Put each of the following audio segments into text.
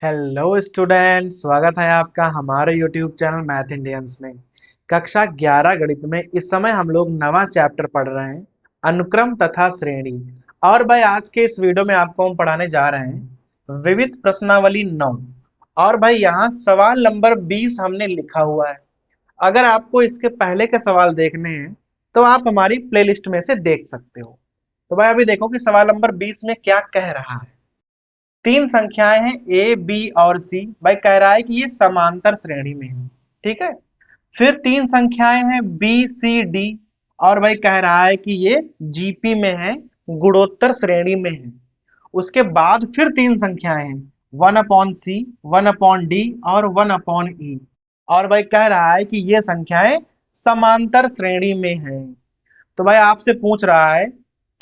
Hello student, स्वागत है आपका हमारे यूट्यूब चैनल मैथ इंडियंस में। कक्षा 11 गणित में इस समय हम लोग नवा चैप्टर पढ़ रहे हैं, अनुक्रम तथा श्रेणी। और भाई आज के इस वीडियो में आपको हम पढ़ाने जा रहे हैं विविध प्रश्नावली 9। और भाई यहाँ सवाल नंबर 20 हमने लिखा हुआ है। अगर आपको इसके पहले के सवाल देखने हैं तो आप हमारी प्लेलिस्ट में से देख सकते हो। तो भाई अभी देखो कि सवाल नंबर 20 में क्या कह रहा है। तीन संख्याएं हैं ए बी और सी। भाई कह रहा है कि ये समांतर श्रेणी में है। ठीक है। फिर तीन संख्याएं हैं बी सी डी। और भाई कह रहा है कि ये जीपी में है, गुणोत्तर श्रेणी में है। उसके बाद फिर तीन संख्याएं हैं 1/c, 1/d और 1/e। और भाई कह रहा है कि ये संख्याएं समांतर श्रेणी में है। तो भाई आपसे पूछ रहा है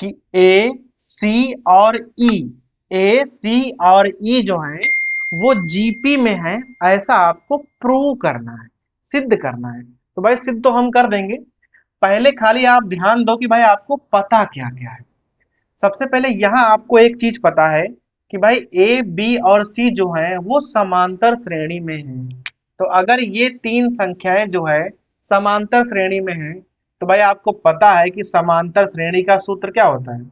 कि ए सी और ई, ए सी और ई जो है वो जीपी में है, ऐसा आपको प्रूव करना है, सिद्ध करना है। तो भाई सिद्ध तो हम कर देंगे, पहले खाली आप ध्यान दो कि भाई आपको पता क्या क्या है। सबसे पहले यहाँ आपको एक चीज पता है कि भाई ए बी और सी जो है वो समांतर श्रेणी में है। तो अगर ये तीन संख्याएं जो है समांतर श्रेणी में है तो भाई आपको पता है कि समांतर श्रेणी का सूत्र क्या होता है,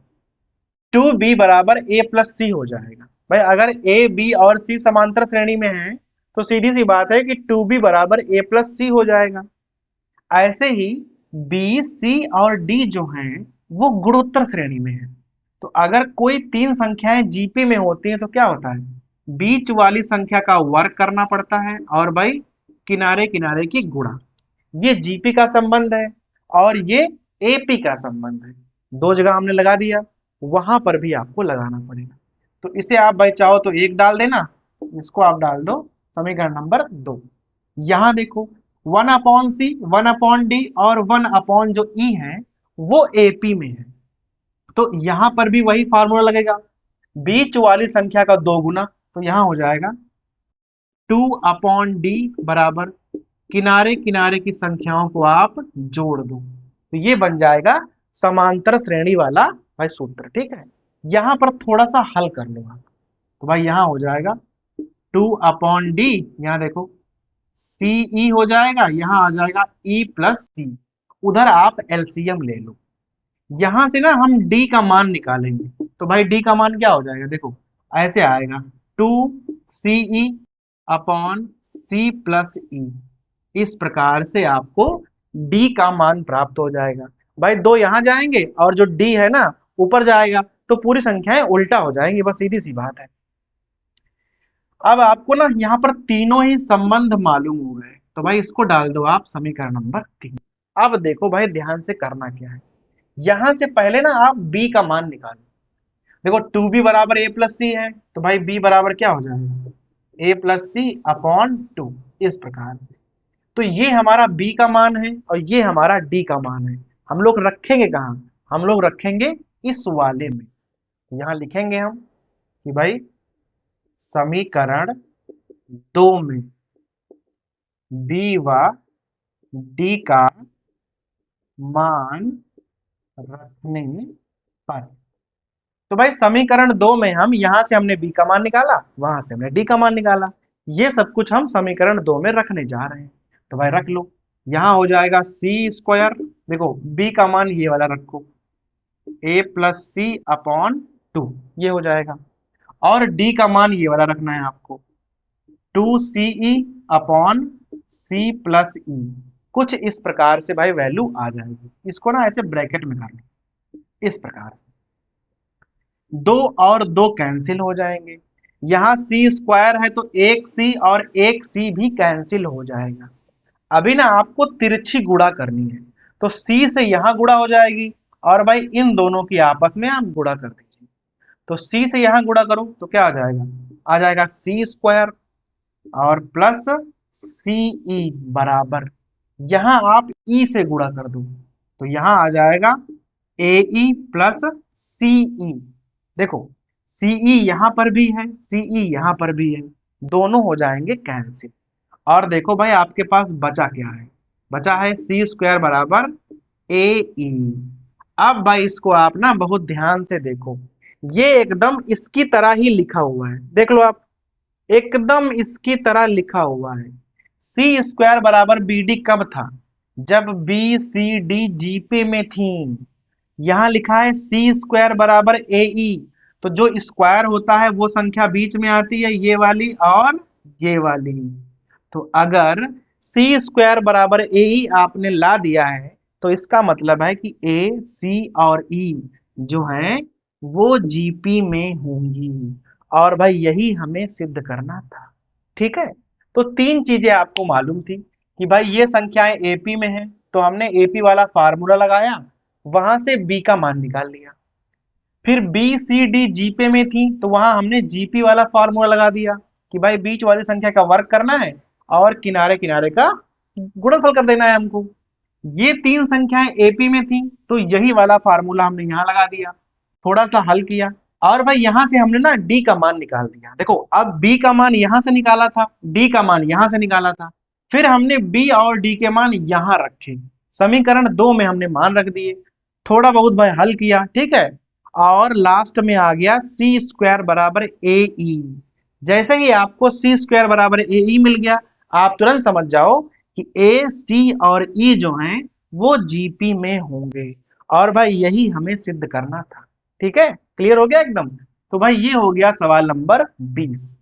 टू बी बराबर ए प्लस सी हो जाएगा। भाई अगर ए बी और सी समांतर श्रेणी में है तो सीधी सी बात है कि टू बी बराबर ए प्लस सी हो जाएगा। ऐसे ही बी सी और डी जो हैं वो गुणोत्तर श्रेणी में है। तो अगर कोई तीन संख्याएं जीपी में होती हैं तो क्या होता है, बीच वाली संख्या का वर्ग करना पड़ता है और भाई किनारे किनारे की गुणा। ये जीपी का संबंध है और ये एपी का संबंध है। दो जगह हमने लगा दिया, वहां पर भी आपको लगाना पड़ेगा। तो इसे आप भाई चाहो तो एक डाल देना, इसको आप डाल दो समीकरण नंबर 2। यहां देखो 1/c, 1/d और 1 जो ई है वो एपी में है। तो यहां पर भी वही फार्मूला लगेगा, बीच वाली संख्या का दो गुना। तो यहां हो जाएगा 2/d बराबर किनारे किनारे की संख्याओं को आप जोड़ दो, तो ये बन जाएगा समांतर श्रेणी वाला भाई सूत्र। ठीक है। यहां पर थोड़ा सा हल कर लो आप। तो भाई यहां हो जाएगा 2/d, यहां देखो सी ई हो जाएगा, यहां आ जाएगा ई प्लस सी। उधर आप एलसीएम ले लो। यहां से ना हम डी का मान निकालेंगे तो भाई डी का मान क्या हो जाएगा, देखो ऐसे आएगा 2ce अपॉन सी प्लस ई। इस प्रकार से आपको डी का मान प्राप्त हो जाएगा। भाई दो यहां जाएंगे और जो डी है ना ऊपर जाएगा, तो पूरी संख्याएं उल्टा हो जाएंगी, बस सीधी सी बात है। अब आपको ना यहाँ पर तीनों ही संबंध मालूम हो गए, तो भाई इसको डाल दो आप समीकरण नंबर 3। अब देखो भाई ध्यान से करना क्या है, यहां से पहले ना आप b का मान निकालो। देखो 2b बराबर a प्लस सी है, तो भाई b बराबर क्या हो जाएगा, a प्लस सी अपॉन 2। इस प्रकार से तो ये हमारा b का मान है और ये हमारा d का मान है। हम लोग रखेंगे कहाँ, हम लोग रखेंगे इस वाले में। यहाँ लिखेंगे हम कि भाई समीकरण 2 में b व d का मान रखने पर। तो भाई समीकरण 2 में हम यहां से हमने b का मान निकाला, वहां से हमने d का मान निकाला। ये सब कुछ हम समीकरण 2 में रखने जा रहे हैं। तो भाई रख लो, यहां हो जाएगा सी स्क्वायर। देखो b का मान ये वाला रखो, a प्लस सी अपॉन 2, ये हो जाएगा। और d का मान ये वाला रखना है आपको, 2ce अपॉन सी प्लस ई। कुछ इस प्रकार से भाई वैल्यू आ जाएगी। इसको ना ऐसे ब्रैकेट में कर लो इस प्रकार से, दो और दो कैंसिल हो जाएंगे। यहाँ सी स्क्वायर है तो एक सी और एक सी भी कैंसिल हो जाएगा। अभी ना आपको तिरछी गुणा करनी है, तो सी से यहाँ गुणा हो जाएगी और भाई इन दोनों की आपस में आप गुणा कर दीजिए। तो सी से यहाँ गुणा करो तो क्या आ जाएगा सी स्क्वायर और प्लस सी ई बराबर, यहाँ आप ई से गुणा कर दो तो यहाँ आ जाएगा ए ई प्लस सी ई। देखो सीई यहां पर भी है, सीई यहां पर भी है, दोनों हो जाएंगे कैंसिल। और देखो भाई आपके पास बचा क्या है, बचा है सी स्क्वायर बराबर ए ई। अब भाई इसको आप ना बहुत ध्यान से देखो, ये एकदम इसकी तरह ही लिखा हुआ है, देख लो आप। एकदम इसकी तरह लिखा हुआ है। सी स्क्वायर बराबर बी डी कब था? जब बी सी डी जीपी में थी। यहां लिखा है सी स्क्वायर बराबर ए ई, तो जो स्क्वायर होता है वो संख्या बीच में आती है, ये वाली और ये वाली। तो अगर सी स्क्वायर बराबर ए ई आपने ला दिया है, तो इसका मतलब है कि ए सी और ई जो है वो जीपी में होंगी। और भाई यही हमें सिद्ध करना था। ठीक है, तो तीन चीजें आपको मालूम थी कि भाई ये संख्याएं एपी में है, तो हमने एपी वाला फार्मूला लगाया, वहां से बी का मान निकाल लिया। फिर बी सी डी जीपे में थी, तो वहां हमने जीपी वाला फार्मूला लगा दिया कि भाई बीच वाली संख्या का वर्ग करना है और किनारे किनारे का गुणनफल कर देना है हमको। ये तीन संख्याएं एपी में थी, तो यही वाला फार्मूला हमने यहाँ लगा दिया, थोड़ा सा हल किया, और भाई यहां से हमने ना डी का मान निकाल दिया। देखो, अब बी का मान यहां से निकाला था, डी का मान यहां से निकाला था, फिर हमने बी और डी के मान यहां रखे, समीकरण 2 में हमने मान रख दिए, थोड़ा बहुत भाई हल किया। ठीक है, और लास्ट में आ गया सी स्क्वायर बराबर ए ई। जैसे ही आपको सी स्क्वायर बराबर ए ई मिल गया, आप तुरंत समझ जाओ कि ए सी और ई जो हैं वो जीपी में होंगे, और भाई यही हमें सिद्ध करना था। ठीक है, क्लियर हो गया एकदम? तो भाई ये हो गया सवाल नंबर 20।